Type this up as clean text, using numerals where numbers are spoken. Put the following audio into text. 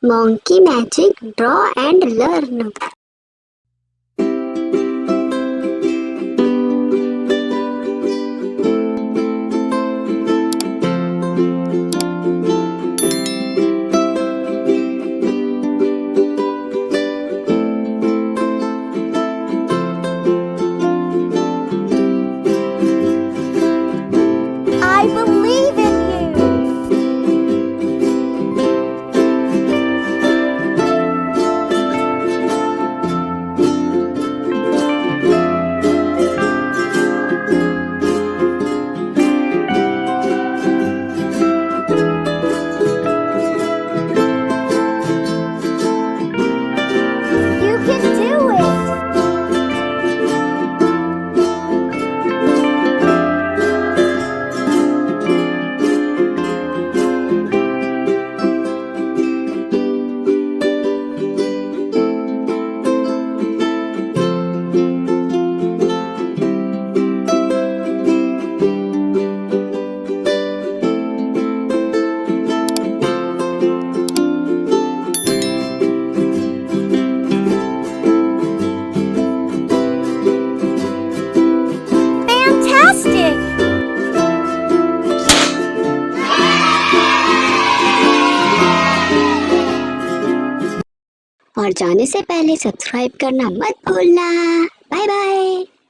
Monkey Magic Draw and Learn. I believe in you. You can do it. Fantastic! और जाने से पहले subscribe करना मत भूलना। Bye bye.